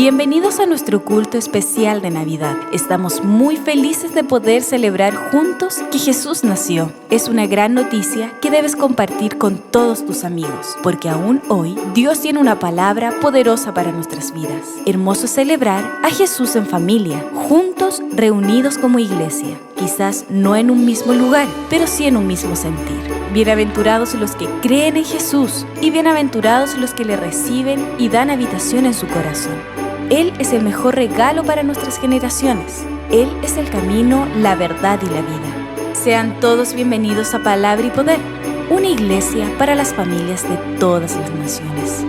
Bienvenidos a nuestro culto especial de Navidad. Estamos muy felices de poder celebrar juntos que Jesús nació. Es una gran noticia que debes compartir con todos tus amigos, porque aún hoy Dios tiene una palabra poderosa para nuestras vidas. Hermoso celebrar a Jesús en familia, juntos, reunidos como iglesia. Quizás no en un mismo lugar, pero sí en un mismo sentir. Bienaventurados los que creen en Jesús y bienaventurados los que le reciben y dan habitación en su corazón. Él es el mejor regalo para nuestras generaciones. Él es el camino, la verdad y la vida. Sean todos bienvenidos a Palabra y Poder, una iglesia para las familias de todas las naciones.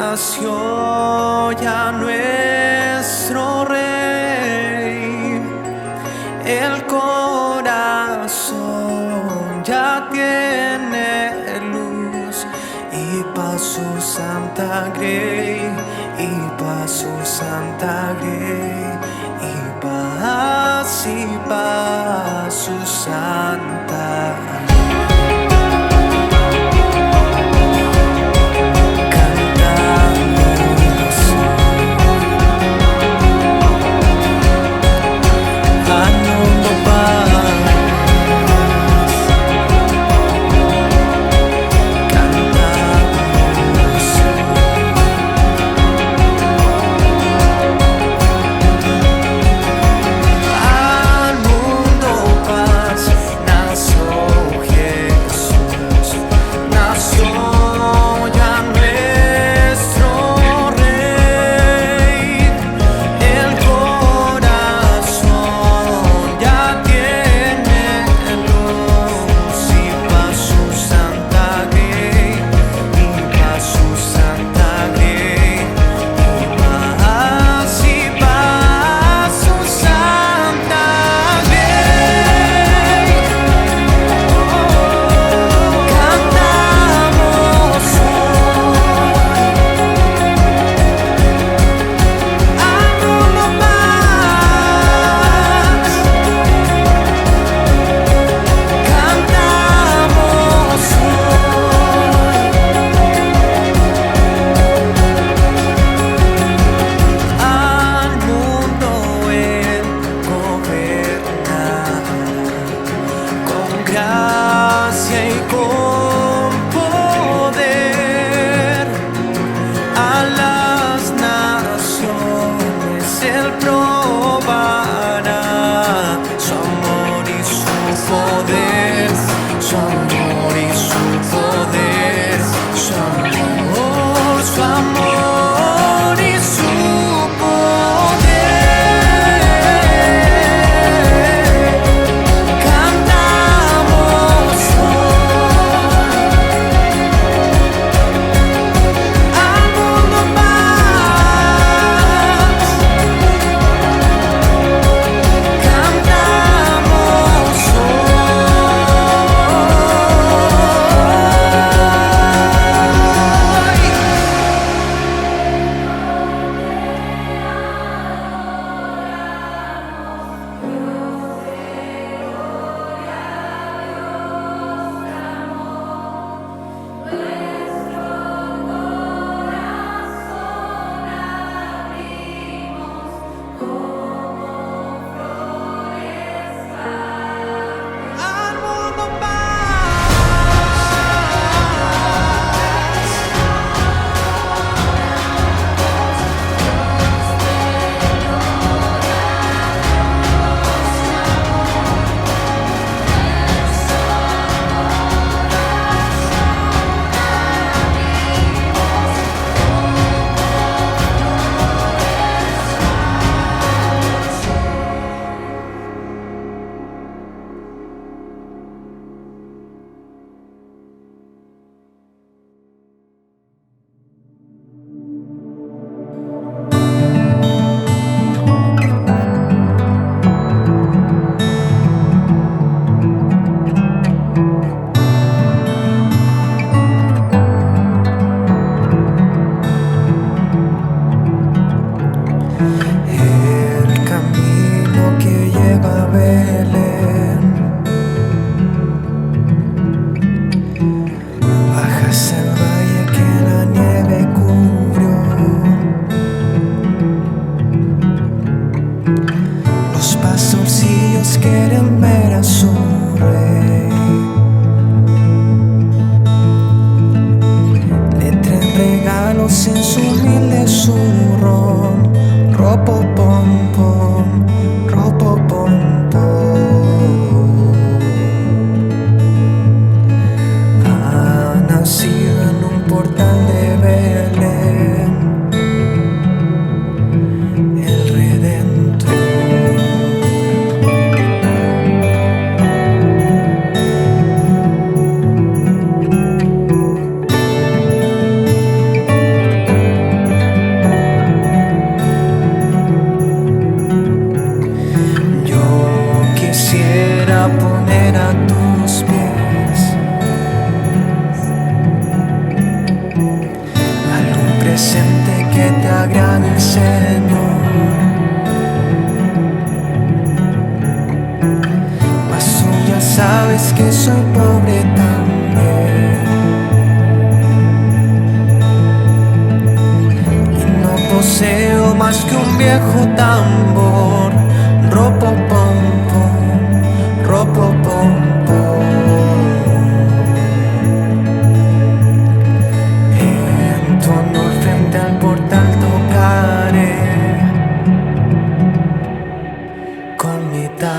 nació ya nuestro Rey. El corazón ya tiene luz y pa' su santa grey, y pa' su santa grey, y pa' su santa grey. mas tú ya sabes que soy pobre también. Y no poseo más que un viejo tambor. Ropo pom pom, ropo pom pom. En tu honor frente al portal tocaré con mi tambor.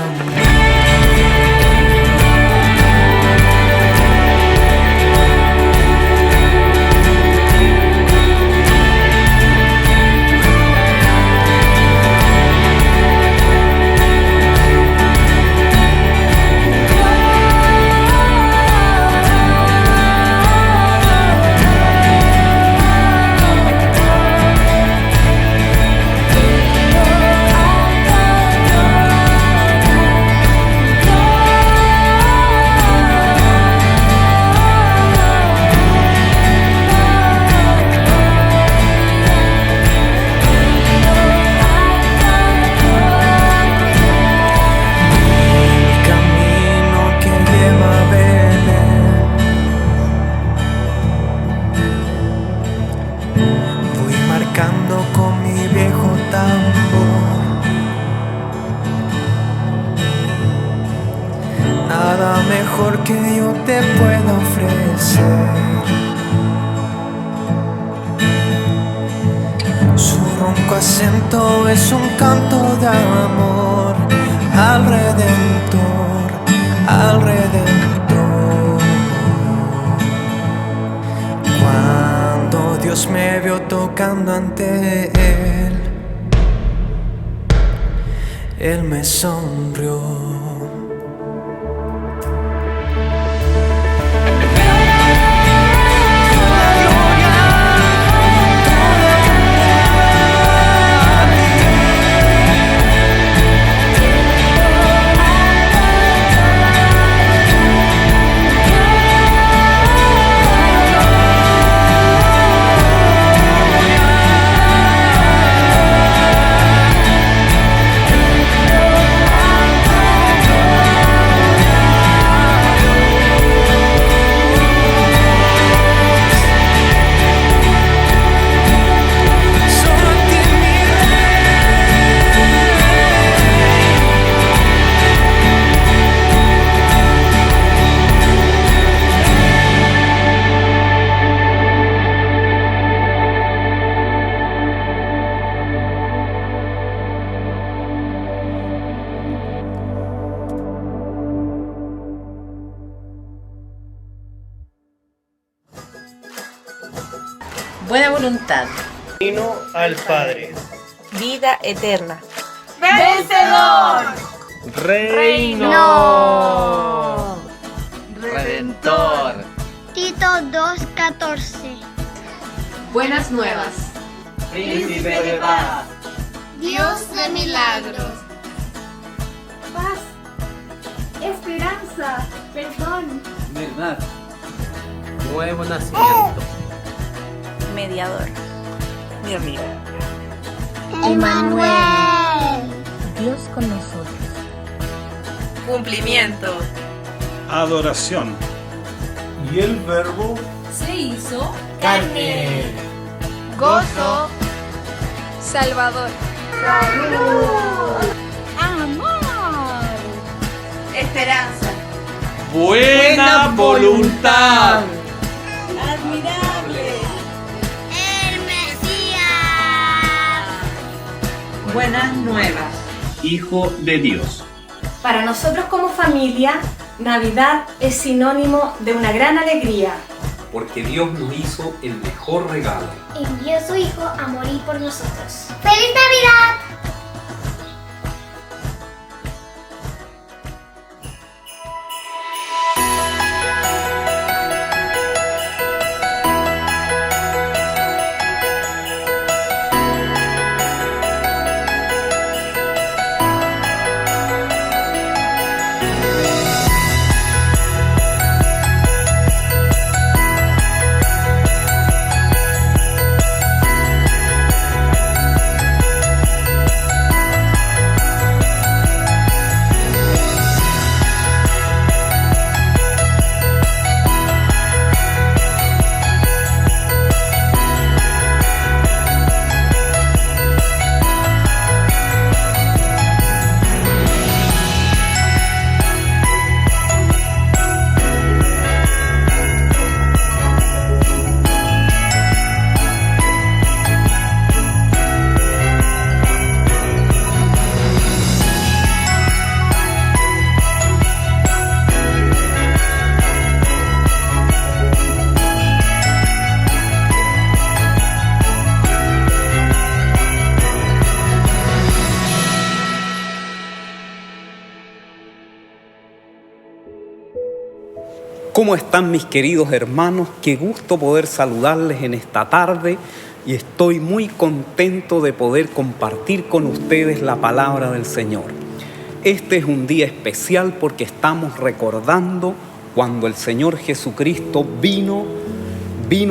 Con mi viejo tambor, nada mejor que yo te pueda ofrecer. Su ronco acento es un canto de amor al Redentor, al Redentor. Cuando Dios me vio tocando ante Él me sonrió. Buena voluntad. Camino al Padre. Vida eterna. ¡Vencedor! Reino. Redentor. Tito 2:14. Buenas nuevas. Príncipe de paz. Dios de milagros. Paz, esperanza, perdón. Verdad. Nuevo nacimiento. Mediador. Mi amigo. Emmanuel. Dios con nosotros. Cumplimiento. Adoración. Y el Verbo Se hizo carne. gozo, Salvador. Amor. Esperanza. Buena voluntad. El Mesías. Buenas nuevas. Hijo de Dios. Para nosotros como familia, Navidad es sinónimo de una gran alegría. Porque Dios nos hizo el mejor regalo. Envió a su Hijo a morir por nosotros. ¡Feliz Navidad! ¿Cómo están mis queridos hermanos? Qué gusto poder saludarles en esta tarde y estoy muy contento de poder compartir con ustedes la palabra del Señor. Este es un día especial porque estamos recordando cuando el Señor Jesucristo vino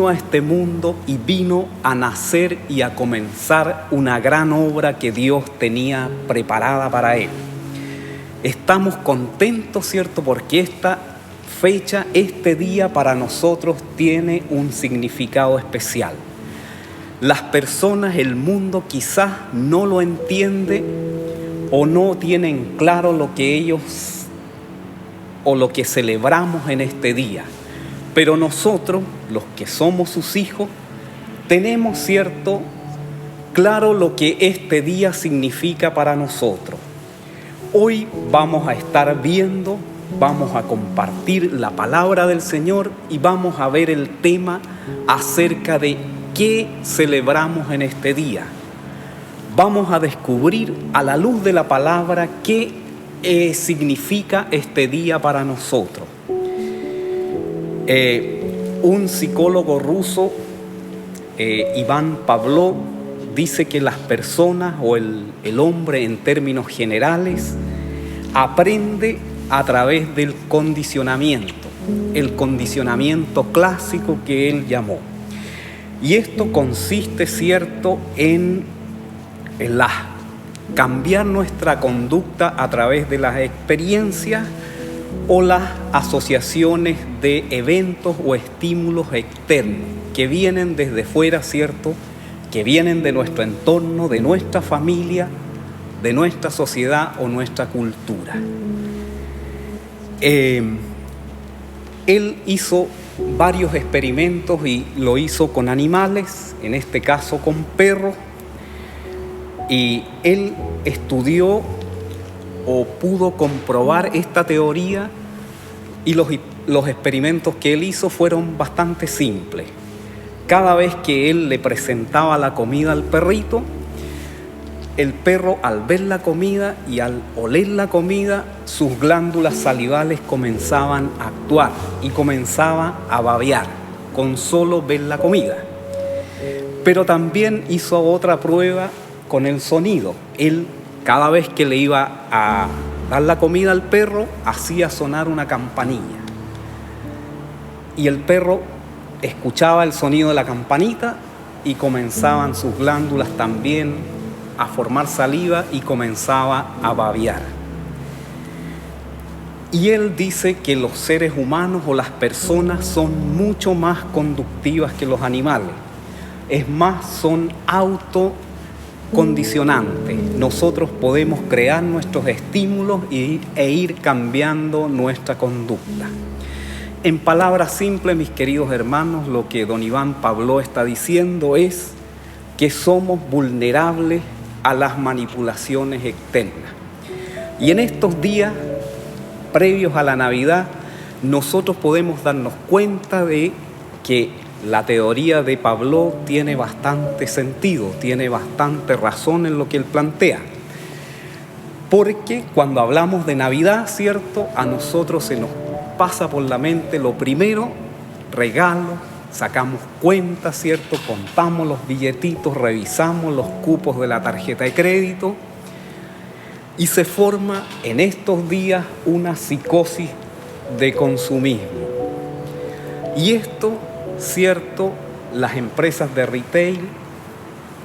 a este mundo y vino a nacer y a comenzar una gran obra que Dios tenía preparada para Él. Estamos contentos, ¿cierto? Porque esta fecha, este día para nosotros tiene un significado especial. Las personas, el mundo quizás no lo entiende o no tienen claro lo que ellos o lo que celebramos en este día. Pero nosotros, los que somos sus hijos, tenemos cierto claro lo que este día significa para nosotros. Hoy vamos a estar viendo, vamos a compartir la palabra del Señor y vamos a ver el tema acerca de qué celebramos en este día. Vamos a descubrir a la luz de la palabra qué significa este día para nosotros. Un psicólogo ruso, Iván Pavlov, dice que las personas o el hombre en términos generales aprende a través del condicionamiento, el condicionamiento clásico que él llamó. Y esto consiste, cierto, en cambiar nuestra conducta a través de las experiencias o las asociaciones de eventos o estímulos externos que vienen desde fuera, ¿cierto? Que vienen de nuestro entorno, de nuestra familia, de nuestra sociedad o nuestra cultura. Él hizo varios experimentos y lo hizo con animales, en este caso con perros, y él estudió o pudo comprobar esta teoría y los experimentos que él hizo fueron bastante simples. Cada vez que él le presentaba la comida al perrito, el perro al ver la comida y al oler la comida, sus glándulas salivales comenzaban a actuar y comenzaba a babear con solo ver la comida. Pero también hizo otra prueba con el sonido. Él, cada vez que le iba a dar la comida al perro, hacía sonar una campanilla. Y el perro escuchaba el sonido de la campanita y comenzaban sus glándulas también a formar saliva y comenzaba a babear. Y él dice que los seres humanos o las personas son mucho más conductivas que los animales. Es más, son autocondicionantes. Nosotros podemos crear nuestros estímulos e ir cambiando nuestra conducta. En palabras simples, mis queridos hermanos, lo que don Iván Pavlov está diciendo es que somos vulnerables a las manipulaciones externas. Y en estos días previos a la Navidad, nosotros podemos darnos cuenta de que la teoría de Pavlov tiene bastante sentido, tiene bastante razón en lo que él plantea. Porque cuando hablamos de Navidad, ¿cierto?, a nosotros se nos pasa por la mente lo primero, regalo, sacamos cuentas, ¿cierto?, contamos los billetitos, revisamos los cupos de la tarjeta de crédito y se forma en estos días una psicosis de consumismo. Y esto, ¿cierto?, las empresas de retail,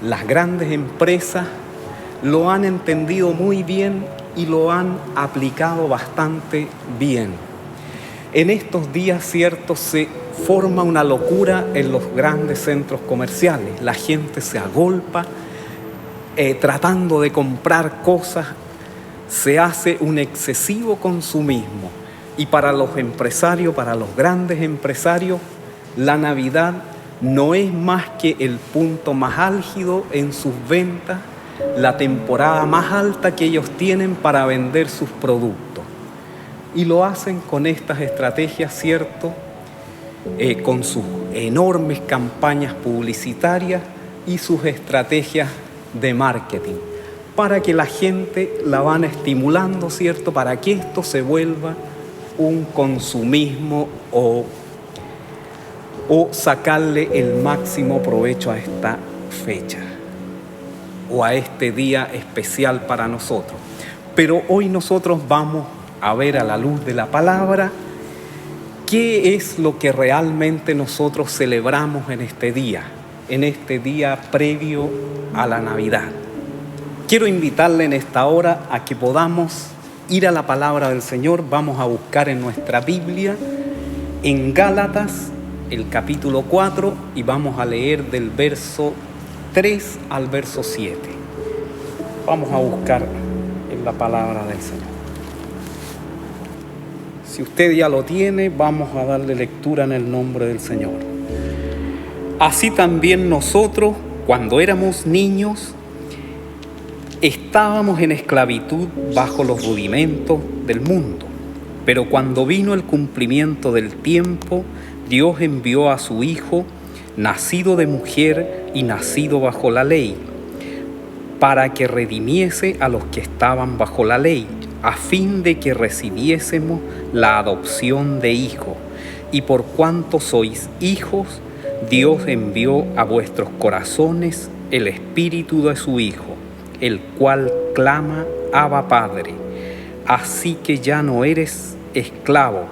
las grandes empresas lo han entendido muy bien y lo han aplicado bastante bien. En estos días, ¿cierto?, se forma una locura en los grandes centros comerciales. La gente se agolpa tratando de comprar cosas, se hace un excesivo consumismo. Y para los empresarios, para los grandes empresarios, la Navidad no es más que el punto más álgido en sus ventas, la temporada más alta que ellos tienen para vender sus productos. Y lo hacen con estas estrategias, ¿cierto?, con sus enormes campañas publicitarias y sus estrategias de marketing, para que la gente la van estimulando, ¿cierto?, para que esto se vuelva un consumismo o sacarle el máximo provecho a esta fecha o a este día especial para nosotros. Pero hoy nosotros vamos a ver a la luz de la palabra qué es lo que realmente nosotros celebramos en este día previo a la Navidad. Quiero invitarle en esta hora a que podamos ir a la palabra del Señor. Vamos a buscar en nuestra Biblia, en Gálatas, el capítulo 4, y vamos a leer del verso 3 al verso 7. Vamos a buscar en la palabra del Señor. Si usted ya lo tiene, vamos a darle lectura en el nombre del Señor. Así también nosotros, cuando éramos niños, estábamos en esclavitud bajo los rudimentos del mundo. Pero cuando vino el cumplimiento del tiempo, Dios envió a su Hijo, nacido de mujer y nacido bajo la ley, para que redimiese a los que estaban bajo la ley, a fin de que recibiésemos la adopción de hijo. Y por cuanto sois hijos, Dios envió a vuestros corazones el Espíritu de su Hijo, el cual clama, Abba Padre. Así que ya no eres esclavo,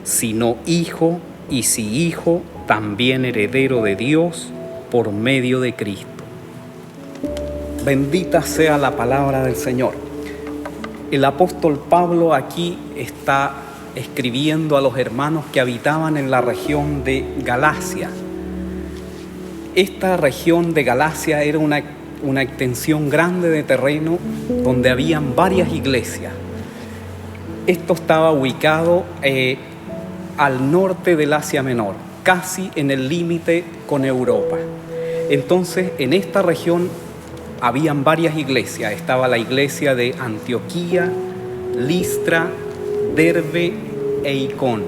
sino hijo, y si hijo, también heredero de Dios por medio de Cristo. Bendita sea la palabra del Señor. El apóstol Pablo aquí está escribiendo a los hermanos que habitaban en la región de Galacia. Esta región de Galacia era una extensión grande de terreno donde habían varias iglesias. Esto estaba ubicado al norte del Asia Menor, casi en el límite con Europa. Entonces, en esta región habían varias iglesias. Estaba la iglesia de Antioquía, Listra, Derbe e Icón.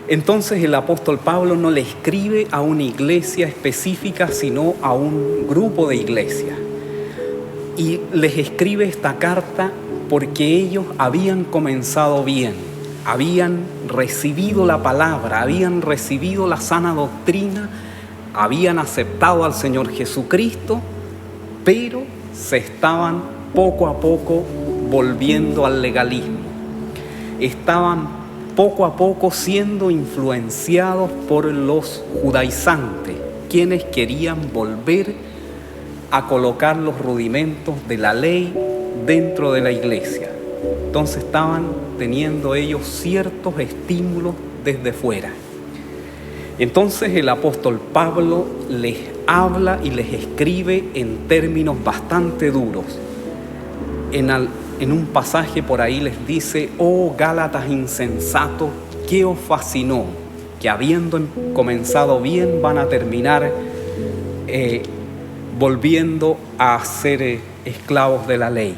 Entonces el apóstol Pablo no le escribe a una iglesia específica, sino a un grupo de iglesias. Y les escribe esta carta porque ellos habían comenzado bien, habían recibido la palabra, habían recibido la sana doctrina, habían aceptado al Señor Jesucristo, pero se estaban poco a poco volviendo al legalismo. Estaban poco a poco siendo influenciados por los judaizantes, quienes querían volver a colocar los rudimentos de la ley dentro de la iglesia. Entonces estaban teniendo ellos ciertos estímulos desde fuera. Entonces el apóstol Pablo les habla y les escribe en términos bastante duros. En un pasaje por ahí les dice: oh Gálatas insensatos, ¿qué os fascinó? Que habiendo comenzado bien van a terminar volviendo a ser esclavos de la ley.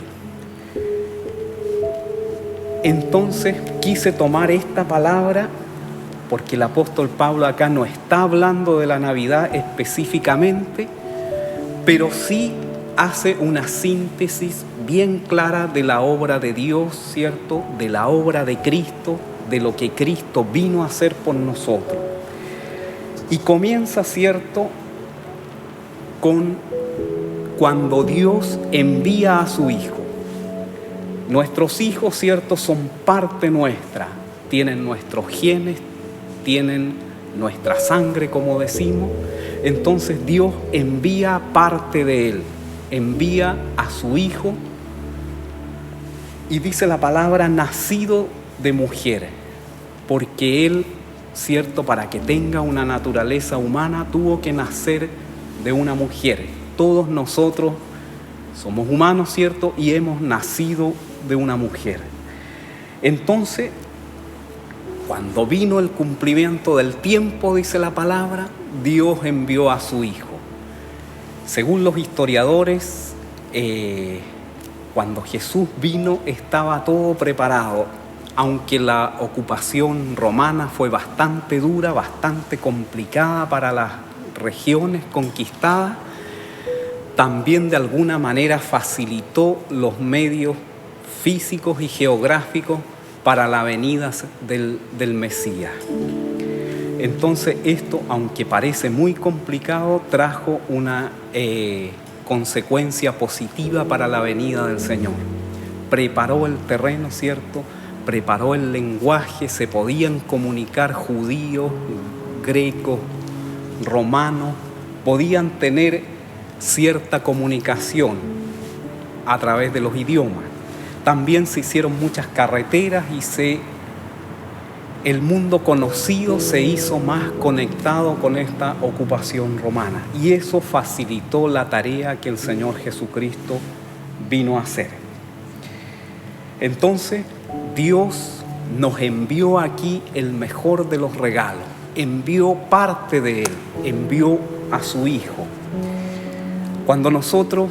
Entonces quise tomar esta palabra porque el apóstol Pablo acá no está hablando de la Navidad específicamente, pero sí hace una síntesis bien clara de la obra de Dios, ¿cierto? De la obra de Cristo, de lo que Cristo vino a hacer por nosotros. Y comienza, ¿cierto?, con cuando Dios envía a su Hijo. Nuestros hijos, ¿cierto?, son parte nuestra, tienen nuestros genes, tienen nuestra sangre, como decimos. Entonces Dios envía parte de Él, envía a su Hijo, y dice la palabra nacido de mujer, porque Él, ¿cierto?, para que tenga una naturaleza humana, tuvo que nacer de una mujer. Todos nosotros somos humanos, ¿cierto?, y hemos nacido de una mujer. Entonces, cuando vino el cumplimiento del tiempo, dice la palabra, Dios envió a su Hijo. Según los historiadores, cuando Jesús vino estaba todo preparado, aunque la ocupación romana fue bastante dura, bastante complicada para las regiones conquistadas, también de alguna manera facilitó los medios físicos y geográficos para la venida del Mesías. Entonces esto, aunque parece muy complicado, trajo una consecuencia positiva para la venida del Señor. Preparó el terreno, ¿cierto? Preparó el lenguaje, se podían comunicar judíos, grecos, romanos, podían tener cierta comunicación a través de los idiomas. También se hicieron muchas carreteras y el mundo conocido se hizo más conectado con esta ocupación romana. Y eso facilitó la tarea que el Señor Jesucristo vino a hacer. Entonces, Dios nos envió aquí el mejor de los regalos. Envió parte de Él, envió a su Hijo. Cuando nosotros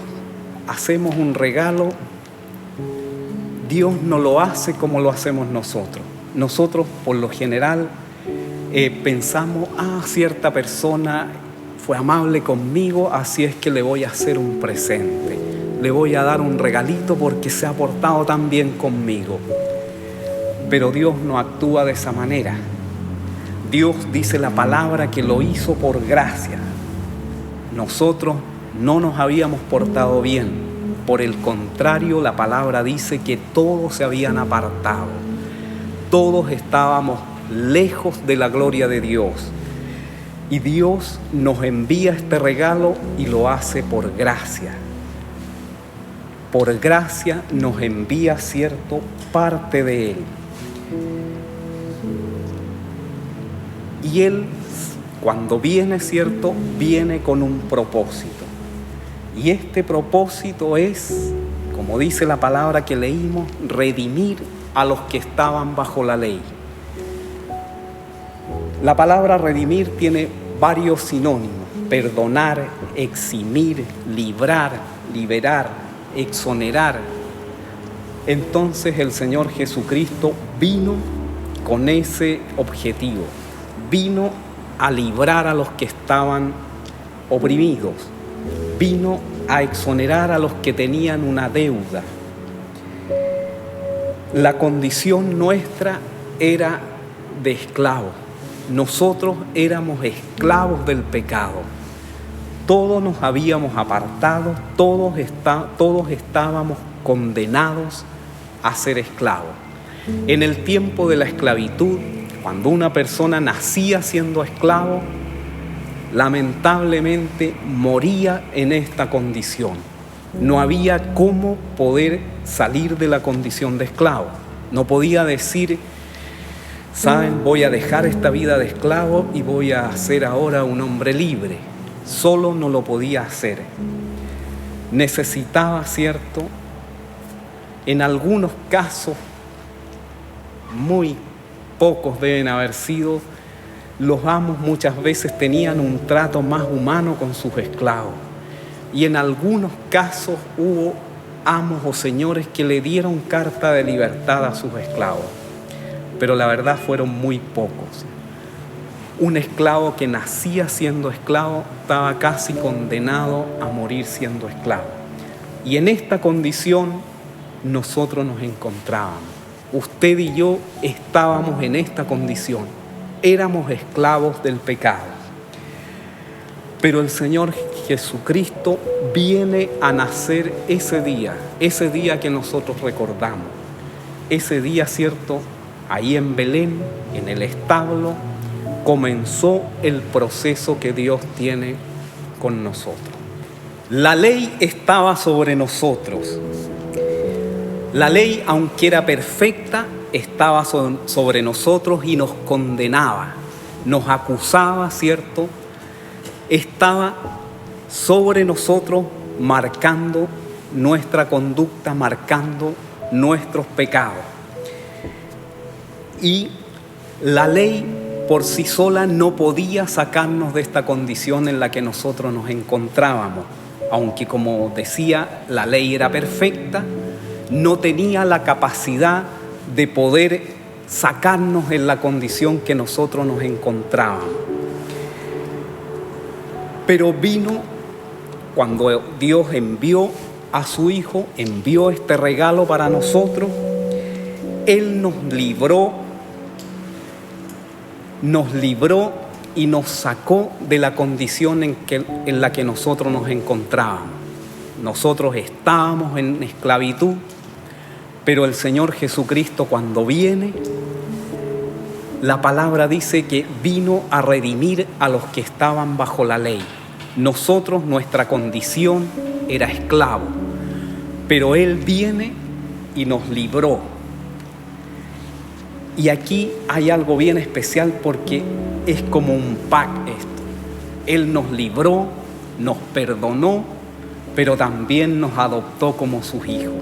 hacemos un regalo, Dios no lo hace como lo hacemos nosotros. Nosotros, por lo general, pensamos, cierta persona fue amable conmigo, así es que le voy a hacer un presente. Le voy a dar un regalito porque se ha portado tan bien conmigo. Pero Dios no actúa de esa manera. Dios dice la palabra que lo hizo por gracia. Nosotros no nos habíamos portado bien. Por el contrario, la palabra dice que todos se habían apartado. Todos estábamos lejos de la gloria de Dios. Y Dios nos envía este regalo y lo hace por gracia. Por gracia nos envía, ¿cierto?, parte de Él. Y Él, cuando viene, ¿cierto?, viene con un propósito. Y este propósito es, como dice la palabra que leímos, redimir a los que estaban bajo la ley. La palabra redimir tiene varios sinónimos: perdonar, eximir, librar, liberar, exonerar. Entonces el Señor Jesucristo vino con ese objetivo. Vino a librar a los que estaban oprimidos. Vino a exonerar a los que tenían una deuda. La condición nuestra era de esclavos. Nosotros éramos esclavos del pecado. Todos nos habíamos apartado, todos estábamos condenados a ser esclavos. En el tiempo de la esclavitud, cuando una persona nacía siendo esclavo, lamentablemente moría en esta condición. No había cómo poder salir de la condición de esclavo. No podía decir, ¿saben? Voy a dejar esta vida de esclavo y voy a ser ahora un hombre libre. Solo no lo podía hacer. Necesitaba, ¿cierto?, en algunos casos, muy pocos deben haber sido, los amos muchas veces tenían un trato más humano con sus esclavos. Y en algunos casos hubo amos o señores que le dieron carta de libertad a sus esclavos. Pero la verdad fueron muy pocos. Un esclavo que nacía siendo esclavo estaba casi condenado a morir siendo esclavo. Y en esta condición nosotros nos encontrábamos. Usted y yo estábamos en esta condición. Éramos esclavos del pecado. Pero el Señor Jesucristo viene a nacer ese día que nosotros recordamos. Ese día, ¿cierto?, ahí en Belén, en el establo, comenzó el proceso que Dios tiene con nosotros. La ley estaba sobre nosotros. La ley, aunque era perfecta, estaba sobre nosotros y nos condenaba, nos acusaba, ¿cierto? Estaba sobre nosotros marcando nuestra conducta, marcando nuestros pecados. Y la ley por sí sola no podía sacarnos de esta condición en la que nosotros nos encontrábamos. Aunque, como decía, la ley era perfecta, no tenía la capacidad de poder sacarnos en la condición que nosotros nos encontrábamos. Pero vino cuando Dios envió a su Hijo, envió este regalo para nosotros. Él nos libró y nos sacó de la condición en la que nosotros nos encontrábamos. Nosotros estábamos en esclavitud, pero el Señor Jesucristo, cuando viene, la palabra dice que vino a redimir a los que estaban bajo la ley. Nosotros, nuestra condición era esclavo, pero Él viene y nos libró. Y aquí hay algo bien especial porque es como un pack esto. Él nos libró, nos perdonó, pero también nos adoptó como sus hijos.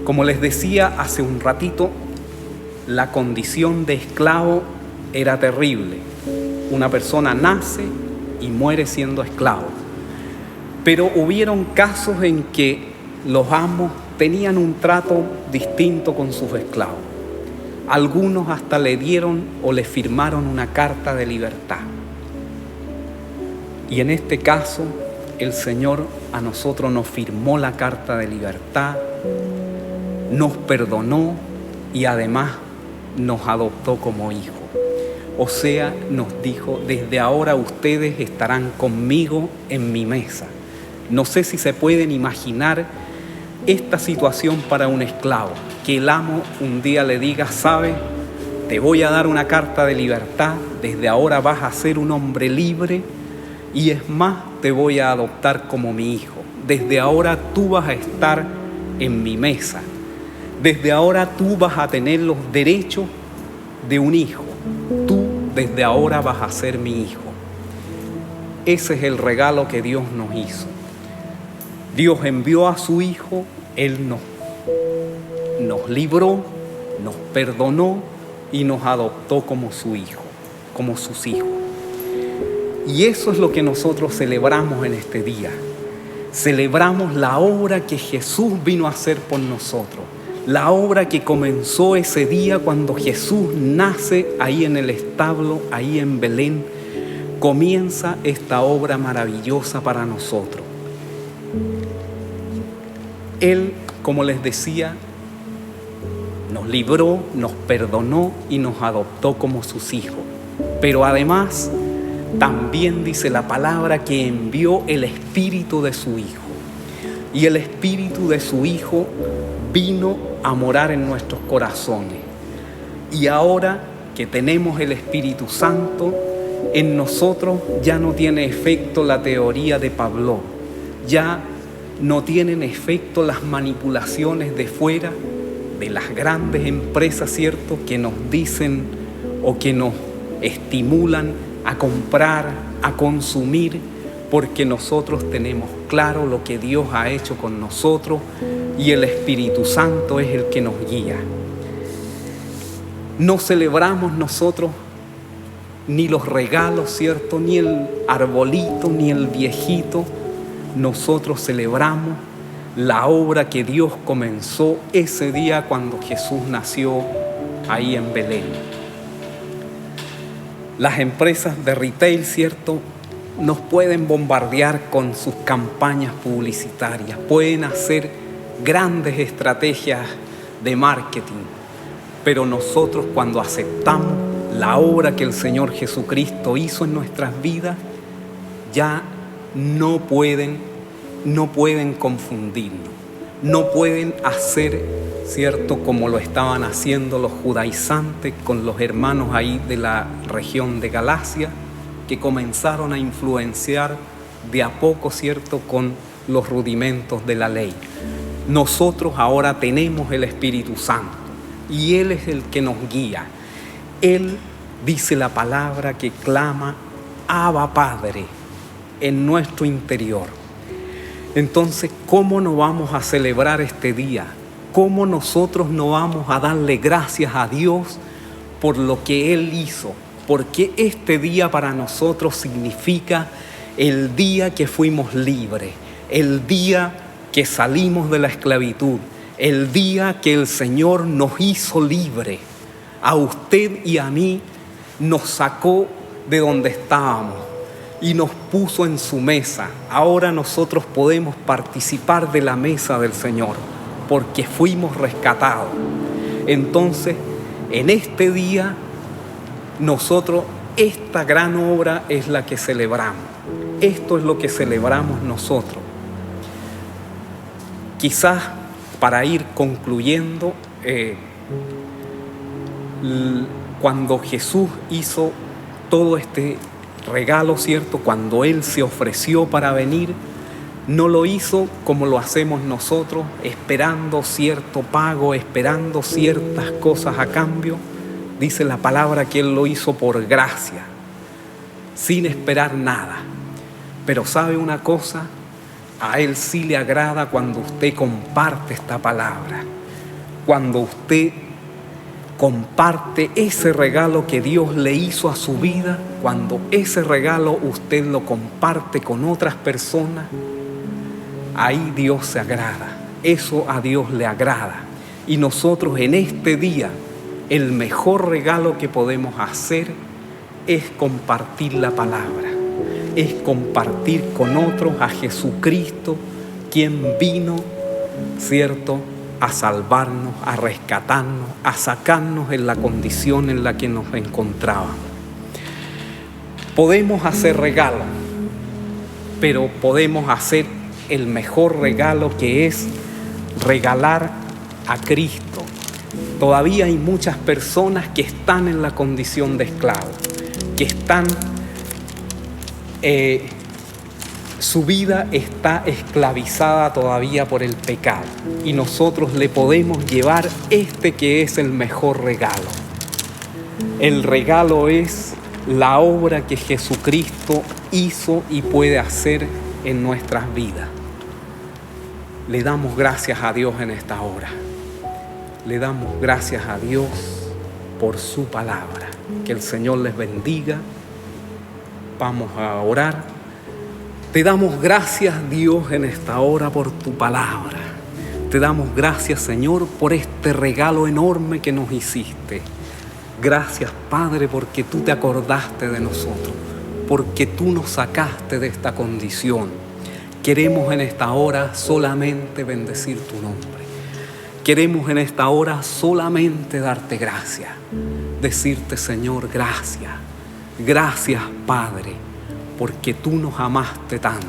Como les decía hace un ratito, la condición de esclavo era terrible. Una persona nace y muere siendo esclavo. Pero hubieron casos en que los amos tenían un trato distinto con sus esclavos. Algunos hasta le dieron o le firmaron una carta de libertad. Y en este caso, el Señor a nosotros nos firmó la carta de libertad, nos perdonó y además nos adoptó como hijos. O sea, nos dijo, desde ahora ustedes estarán conmigo en mi mesa. No sé si se pueden imaginar esta situación para un esclavo, que el amo un día le diga, ¿sabes? Te voy a dar una carta de libertad, desde ahora vas a ser un hombre libre y es más, te voy a adoptar como mi hijo. Desde ahora tú vas a estar en mi mesa. Desde ahora tú vas a tener los derechos de un hijo. Tú desde ahora vas a ser mi hijo. Ese es el regalo que Dios nos hizo. Dios envió a su Hijo, Él nos libró, nos perdonó y nos adoptó como su Hijo, como sus hijos. Y eso es lo que nosotros celebramos en este día. Celebramos la obra que Jesús vino a hacer por nosotros. La obra que comenzó ese día cuando Jesús nace ahí en el establo, ahí en Belén. Comienza esta obra maravillosa para nosotros. Él, como les decía, nos libró, nos perdonó y nos adoptó como sus hijos. Pero además, también dice la palabra que envió el Espíritu de su Hijo. Y el Espíritu de su Hijo vino a morar en nuestros corazones. Y ahora que tenemos el Espíritu Santo, en nosotros ya no tiene efecto la teoría de Pablo. Ya no tienen efecto las manipulaciones de fuera, de las grandes empresas, ¿cierto?, que nos dicen o que nos estimulan a comprar, a consumir, porque nosotros tenemos claro lo que Dios ha hecho con nosotros y el Espíritu Santo es el que nos guía. No celebramos nosotros ni los regalos, ¿cierto?, ni el arbolito, ni el viejito. Nosotros celebramos la obra que Dios comenzó ese día cuando Jesús nació ahí en Belén. Las empresas de retail, ¿cierto?, nos pueden bombardear con sus campañas publicitarias, pueden hacer grandes estrategias de marketing, pero nosotros cuando aceptamos la obra que el Señor Jesucristo hizo en nuestras vidas, ya no pueden confundirnos, no pueden hacer, ¿cierto?, como lo estaban haciendo los judaizantes con los hermanos ahí de la región de Galacia, que comenzaron a influenciar de a poco, ¿cierto?, con los rudimentos de la ley. Nosotros ahora tenemos el Espíritu Santo y Él es el que nos guía. Él dice la palabra que clama, Abba Padre, en nuestro interior. Entonces, ¿cómo no vamos a celebrar este día? ¿Cómo nosotros no vamos a darle gracias a Dios por lo que Él hizo? Porque este día para nosotros significa el día que fuimos libres, el día que salimos de la esclavitud, el día que el Señor nos hizo libres. A usted y a mí nos sacó de donde estábamos y nos puso en su mesa. Ahora nosotros podemos participar de la mesa del Señor porque fuimos rescatados. Entonces, en este día, nosotros, esta gran obra es la que celebramos. Esto es lo que celebramos nosotros. Quizás para ir concluyendo, cuando Jesús hizo todo este regalo, ¿cierto? Cuando Él se ofreció para venir, no lo hizo como lo hacemos nosotros, esperando cierto pago, esperando ciertas cosas a cambio. Dice la palabra que Él lo hizo por gracia, sin esperar nada. Pero ¿sabe una cosa? A Él sí le agrada cuando usted comparte esta palabra, cuando usted comparte ese regalo que Dios le hizo a su vida, cuando ese regalo usted lo comparte con otras personas, ahí Dios se agrada, eso a Dios le agrada. Y nosotros en este día, el mejor regalo que podemos hacer es compartir la palabra, es compartir con otros a Jesucristo, quien vino, ¿cierto?, a salvarnos, a rescatarnos, a sacarnos en la condición en la que nos encontrábamos. Podemos hacer regalos, pero podemos hacer el mejor regalo, que es regalar a Cristo. Todavía hay muchas personas que están en la condición de esclavos, que están, su vida está esclavizada todavía por el pecado, y nosotros le podemos llevar este que es el mejor regalo. El regalo es la obra que Jesucristo hizo y puede hacer en nuestras vidas. Le damos gracias a Dios en esta hora. Le damos gracias a Dios por su palabra. Que el Señor les bendiga. Vamos a orar. Te damos gracias, Dios, en esta hora por tu palabra. Te damos gracias, Señor, por este regalo enorme que nos hiciste. Gracias, Padre, porque tú te acordaste de nosotros, porque tú nos sacaste de esta condición. Queremos en esta hora solamente bendecir tu nombre. Queremos en esta hora solamente darte gracias. Decirte, Señor, gracias. Gracias, Padre, porque tú nos amaste tanto.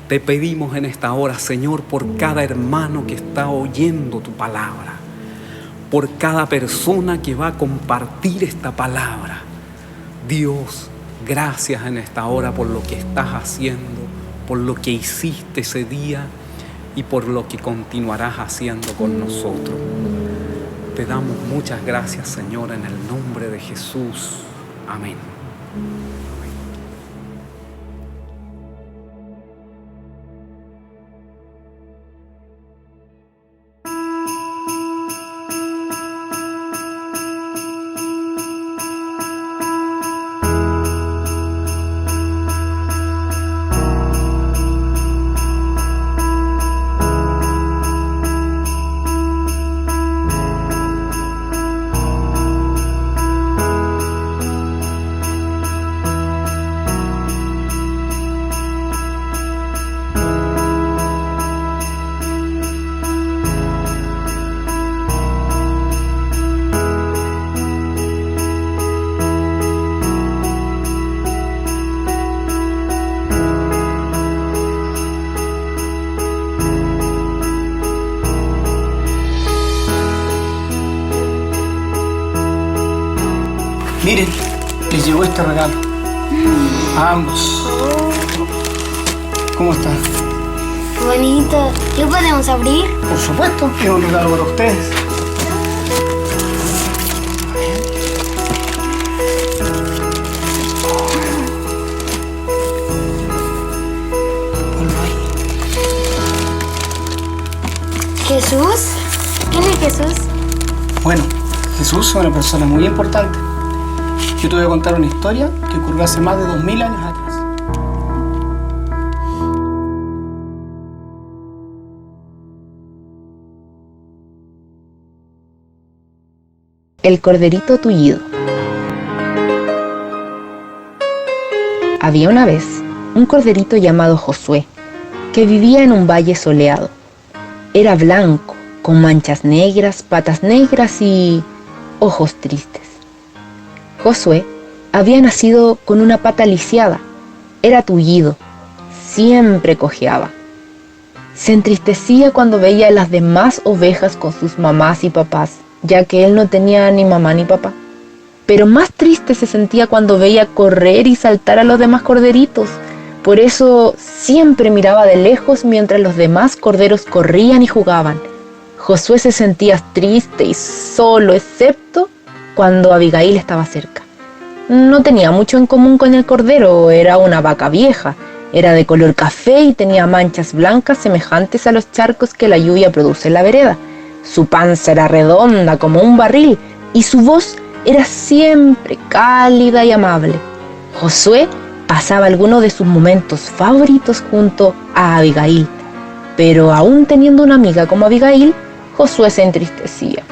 Te pedimos en esta hora, Señor, por cada hermano que está oyendo tu palabra, por cada persona que va a compartir esta palabra. Dios, gracias en esta hora por lo que estás haciendo, por lo que hiciste ese día y por lo que continuarás haciendo con nosotros. Te damos muchas gracias, Señor, en el nombre de Jesús. Amén. Miren, les llegó este regalo a ambos. ¿Cómo están? Bonito. ¿Lo podemos abrir? Por supuesto, es un regalo para ustedes. ¿Jesús? ¿Quién es Jesús? Bueno, Jesús es una persona muy importante. Yo te voy a contar una historia que ocurrió hace más de 2000 años atrás. El corderito tullido. Había una vez un corderito llamado Josué, que vivía en un valle soleado. Era blanco, con manchas negras, patas negras y ojos tristes. Josué había nacido con una pata lisiada, era tullido, siempre cojeaba. Se entristecía cuando veía a las demás ovejas con sus mamás y papás, ya que él no tenía ni mamá ni papá. Pero más triste se sentía cuando veía correr y saltar a los demás corderitos. Por eso siempre miraba de lejos mientras los demás corderos corrían y jugaban. Josué se sentía triste y solo, excepto cuando Abigail estaba cerca. No tenía mucho en común con el cordero, era una vaca vieja, era de color café y tenía manchas blancas semejantes a los charcos que la lluvia produce en la vereda. Su panza era redonda como un barril y su voz era siempre cálida y amable. Josué pasaba algunos de sus momentos favoritos junto a Abigail, pero aún teniendo una amiga como Abigail, Josué se entristecía.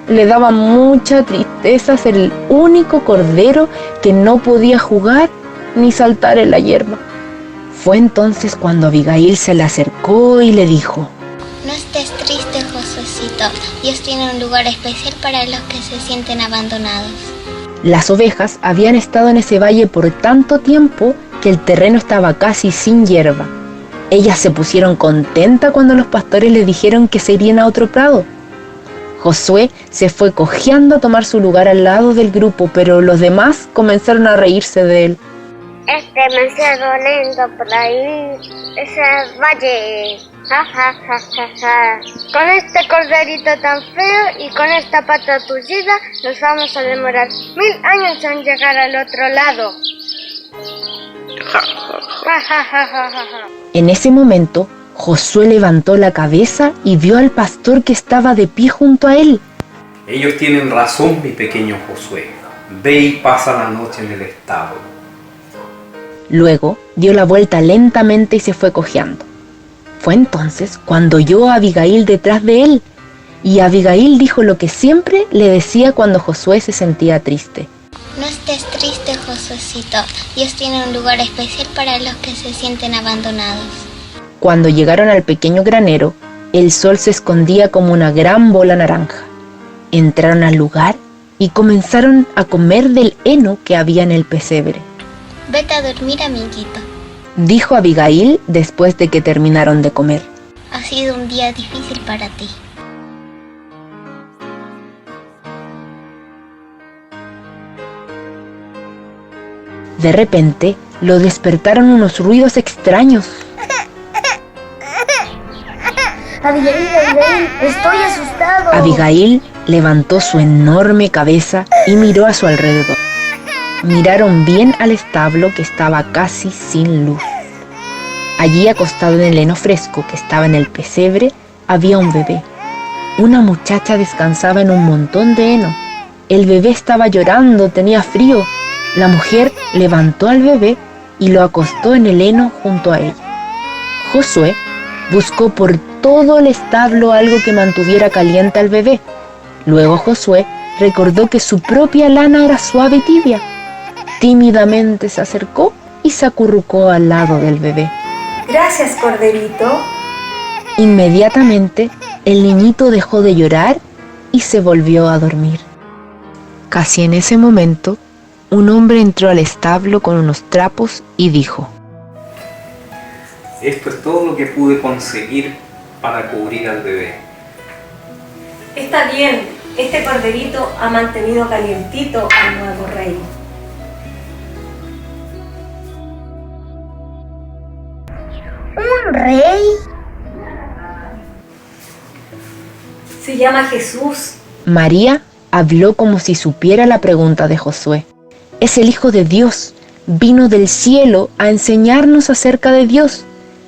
Le daba mucha tristeza ser el único cordero que no podía jugar ni saltar en la hierba. Fue entonces cuando Abigail se le acercó y le dijo: No estés triste, Josuecito. Dios tiene un lugar especial para los que se sienten abandonados. Las ovejas habían estado en ese valle por tanto tiempo que el terreno estaba casi sin hierba. Ellas se pusieron contentas cuando los pastores les dijeron que se irían a otro prado. Josué se fue cojeando a tomar su lugar al lado del grupo, pero los demás comenzaron a reírse de él. Es demasiado lindo por ahí, ese valle. Ja, ja, ja, ja, ja. Con este corderito tan feo y con esta pata tullida nos vamos a demorar 1000 años en llegar al otro lado. Ja, ja, ja, ja, ja. En ese momento, Josué levantó la cabeza y vio al pastor que estaba de pie junto a él. Ellos tienen razón, mi pequeño Josué. Ve y pasa la noche en el establo. Luego dio la vuelta lentamente y se fue cojeando. Fue entonces cuando oyó a Abigail detrás de él, y Abigail dijo lo que siempre le decía cuando Josué se sentía triste. No estés triste, Josuecito. Dios tiene un lugar especial para los que se sienten abandonados. Cuando llegaron al pequeño granero, el sol se escondía como una gran bola naranja. Entraron al lugar y comenzaron a comer del heno que había en el pesebre. Vete a dormir, amiguito, dijo Abigail después de que terminaron de comer. Ha sido un día difícil para ti. De repente, lo despertaron unos ruidos extraños. Abigail, estoy asustado. Abigail levantó su enorme cabeza y miró a su alrededor. Miraron bien al establo que estaba casi sin luz. Allí, acostado en el heno fresco que estaba en el pesebre, había un bebé. Una muchacha descansaba en un montón de heno. El bebé estaba llorando, tenía frío. La mujer levantó al bebé y lo acostó en el heno junto a ella. Josué buscó por todo el establo algo que mantuviera caliente al bebé. Luego Josué recordó que su propia lana era suave y tibia. Tímidamente se acercó y se acurrucó al lado del bebé. Gracias, corderito. Inmediatamente, el niñito dejó de llorar y se volvió a dormir. Casi en ese momento, un hombre entró al establo con unos trapos y dijo: Esto es todo lo que pude conseguir para cubrir al bebé. Está bien, este corderito ha mantenido calientito al nuevo rey. ¿Un rey? Se llama Jesús. María habló como si supiera la pregunta de Josué. Es el Hijo de Dios, vino del cielo a enseñarnos acerca de Dios.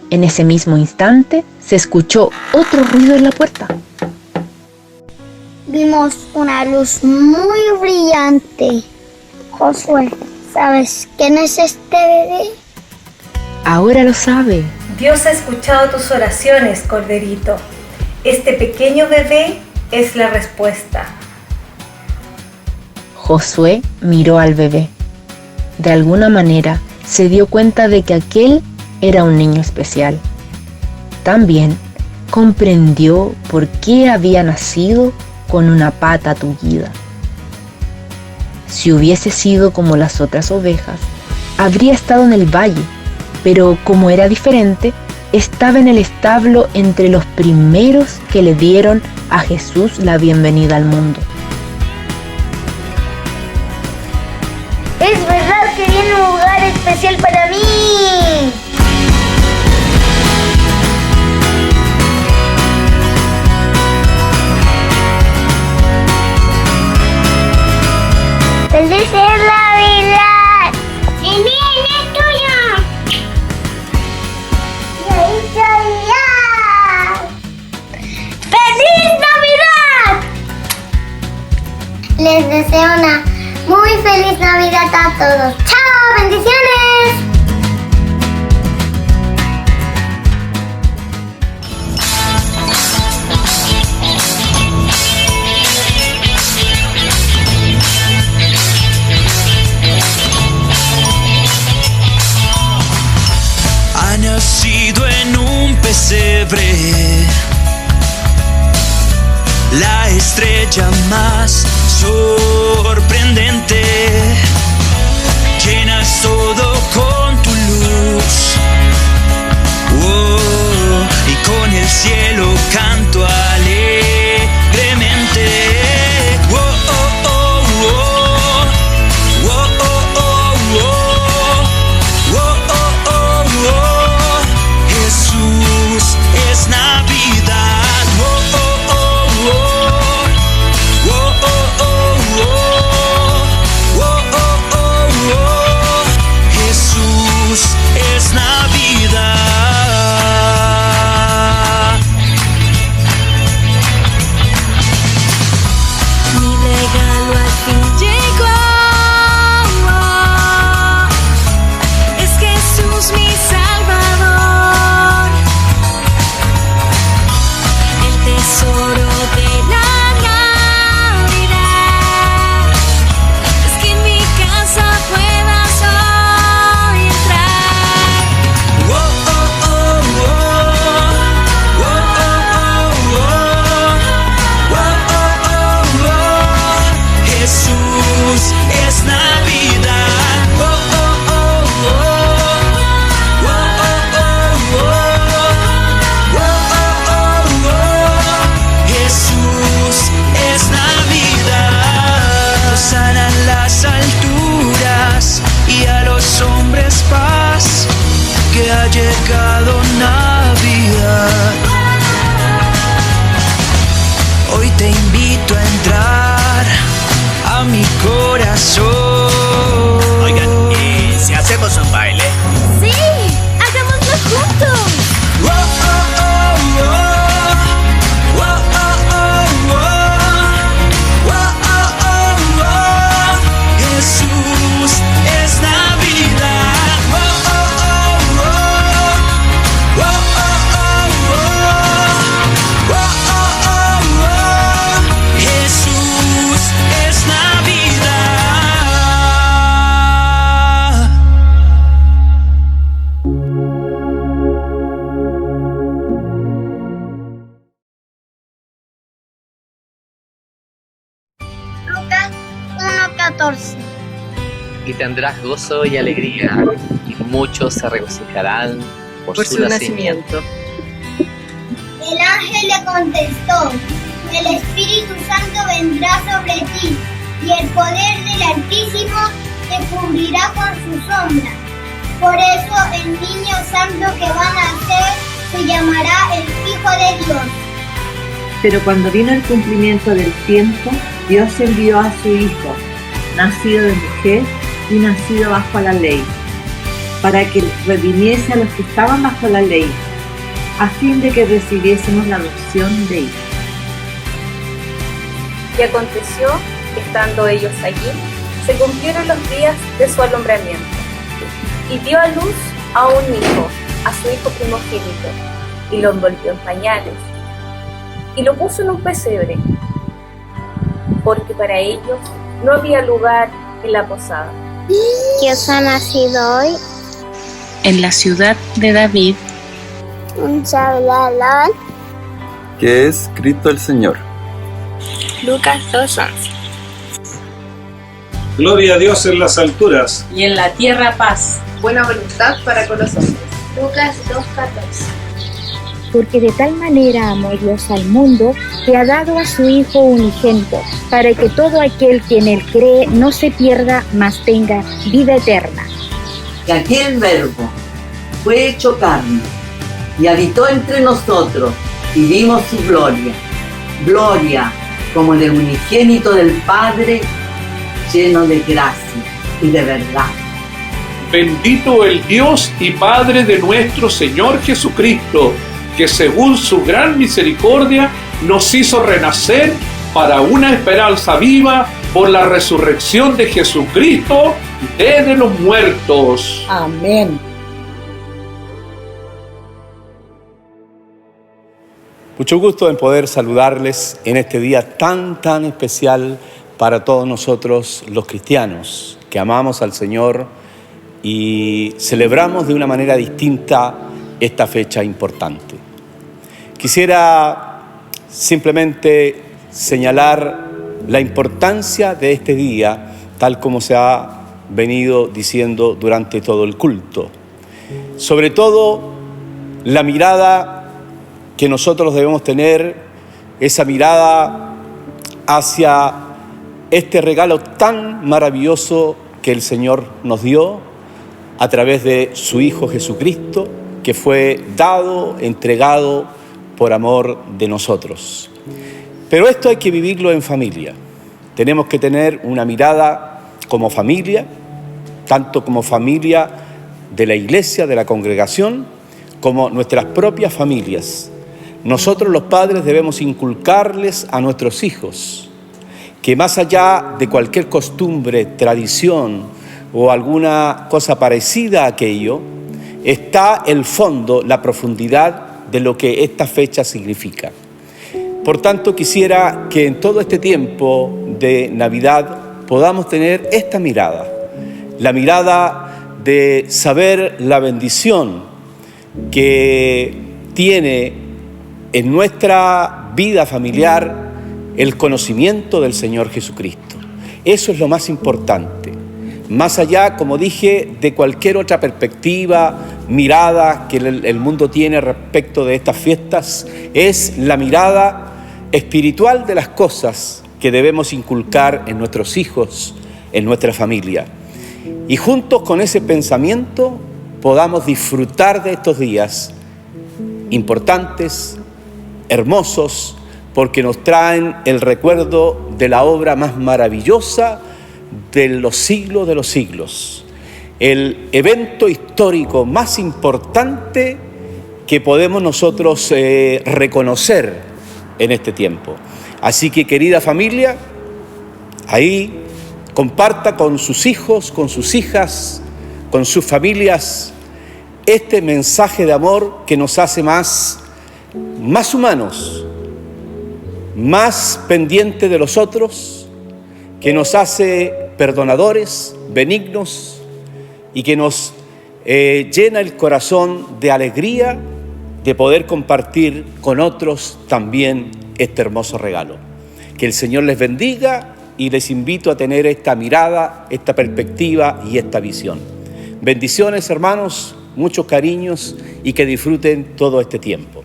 En ese mismo instante se escuchó otro ruido en la puerta. Vimos una luz muy brillante. Josué, ¿sabes quién es este bebé? Ahora lo sabe. Dios ha escuchado tus oraciones, corderito. Este pequeño bebé es la respuesta. Josué miró al bebé. De alguna manera se dio cuenta de que aquel era un niño especial. También comprendió por qué había nacido con una pata tullida. Si hubiese sido como las otras ovejas, habría estado en el valle, pero como era diferente, estaba en el establo entre los primeros que le dieron a Jesús la bienvenida al mundo. Es verdad que viene un lugar especial para mí. ¡Feliz es Navidad! ¡Y bien, es tuyo! ¡Feliz Navidad! ¡Feliz Navidad! Les deseo una muy feliz Navidad a todos. ¡Chao! ¡Bendiciones! Ha nacido en un pesebre la estrella más sorprendente. Llenas todo con tu luz, oh, y con el cielo canto alegremente. Oh, oh, oh, oh. Oh, oh, oh, oh. Oh, oh, oh, oh. Jesús es Navidad. Oh, oh, oh, oh. Oh, oh, oh, oh. Oh, oh, oh, oh. Jesús es Navidad. Mi regalo al fin llegó. Es Jesús mi Salvador, el tesoro de la Navidad. Es que en mi casa puedas hoy entrar. Oh, oh, oh, oh. Oh, oh, oh, oh. Oh, oh, oh, oh. Jesús es Navidad. Oh, oh, oh, oh. Oh, oh, oh, oh. Oh, oh, oh, oh. Jesús es Navidad. Hosana en las alturas y a los hombres paz, que ha llegado Navidad. Hoy te invito a entrar a mi corazón. Oigan, ¿y si hacemos un baile? ¡Sí! ¡Hagámoslo juntos! Oh, oh, oh, oh. Oh, oh, oh, oh. Oh, oh, oh, oh. Jesús es Navidad. Oh, oh, oh, oh. Oh, oh, oh, oh. Oh, oh, oh, oh. Jesús es Navidad. Lucas 1:14. Y tendrás gozo y alegría, y muchos se regocijarán por su nacimiento. El ángel le contestó: el Espíritu Santo vendrá sobre ti, y el poder del Altísimo te cubrirá con su sombra. Por eso el niño santo que va a nacer se llamará el Hijo de Dios. Pero cuando vino el cumplimiento del tiempo, Dios envió a su Hijo, nacido de mujer y nacido bajo la ley, para que redimiese a los que estaban bajo la ley, a fin de que recibiésemos la adopción de hijos. Y aconteció que estando ellos allí, se cumplieron los días de su alumbramiento. Y dio a luz a un hijo, a su hijo primogénito, y lo envolvió en pañales, y lo puso en un pesebre, porque para ellos no había lugar en la posada. ¿Qué os ha nacido hoy? En la ciudad de David, un Salvador, que es Cristo el Señor. Lucas 2:11. Gloria a Dios en las alturas. Y en la tierra paz. Buena voluntad para con los hombres. Lucas 2:14. Porque de tal manera amó Dios al mundo que ha dado a su Hijo unigénito, para que todo aquel que en él cree no se pierda, mas tenga vida eterna. Que aquel Verbo fue hecho carne y habitó entre nosotros y vimos su gloria, gloria como del unigénito del Padre, lleno de gracia y de verdad. Bendito el Dios y Padre de nuestro Señor Jesucristo, que según su gran misericordia nos hizo renacer para una esperanza viva por la resurrección de Jesucristo de los muertos. Amén. Mucho gusto en poder saludarles en este día tan especial para todos nosotros los cristianos que amamos al Señor y celebramos de una manera distinta esta fecha importante. Quisiera simplemente señalar la importancia de este día, tal como se ha venido diciendo durante todo el culto. Sobre todo, la mirada que nosotros debemos tener, esa mirada hacia este regalo tan maravilloso que el Señor nos dio a través de su Hijo Jesucristo, que fue dado, entregado por amor de nosotros. Pero esto hay que vivirlo en familia. Tenemos que tener una mirada como familia, tanto como familia de la iglesia, de la congregación, como nuestras propias familias. Nosotros los padres debemos inculcarles a nuestros hijos que más allá de cualquier costumbre, tradición o alguna cosa parecida a aquello, está el fondo, la profundidad de lo que esta fecha significa. Por tanto, quisiera que en todo este tiempo de Navidad podamos tener esta mirada, la mirada de saber la bendición que tiene en nuestra vida familiar el conocimiento del Señor Jesucristo. Eso es lo más importante. Más allá, como dije, de cualquier otra perspectiva, mirada que el mundo tiene respecto de estas fiestas, es la mirada espiritual de las cosas que debemos inculcar en nuestros hijos, en nuestra familia. Y juntos con ese pensamiento podamos disfrutar de estos días importantes, hermosos, porque nos traen el recuerdo de la obra más maravillosa de los siglos, el evento histórico más importante que podemos nosotros reconocer en este tiempo. Así que, querida familia, ahí comparta con sus hijos, con sus hijas, con sus familias, este mensaje de amor que nos hace más humanos, más pendientes de los otros, que nos hace perdonadores, benignos y que nos llena el corazón de alegría de poder compartir con otros también este hermoso regalo. Que el Señor les bendiga y les invito a tener esta mirada, esta perspectiva y esta visión. Bendiciones, hermanos, muchos cariños y que disfruten todo este tiempo.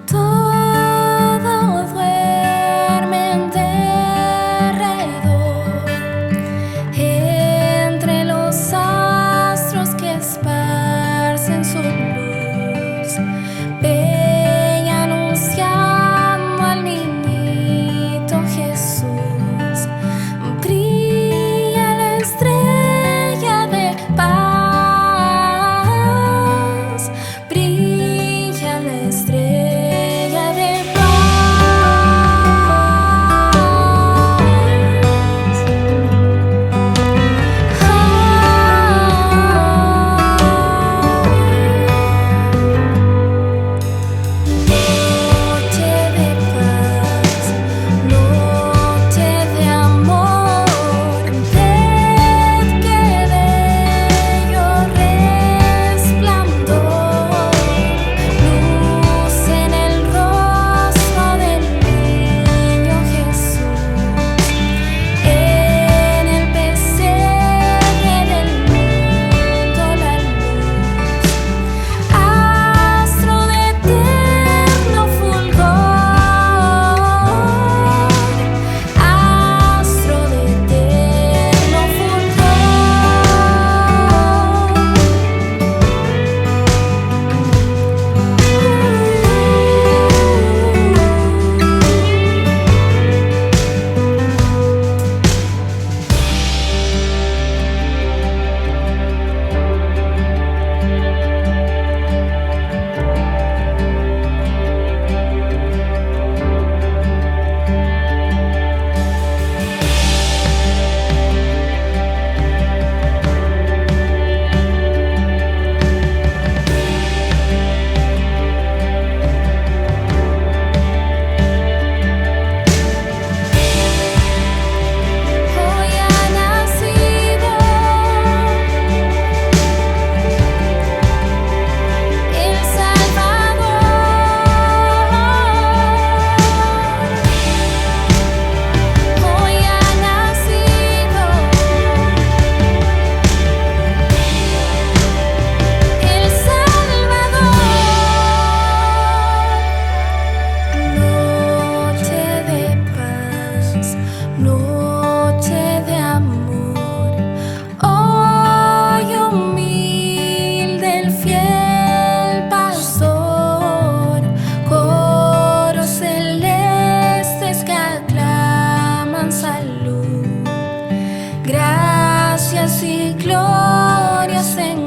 Todo duerme en estás en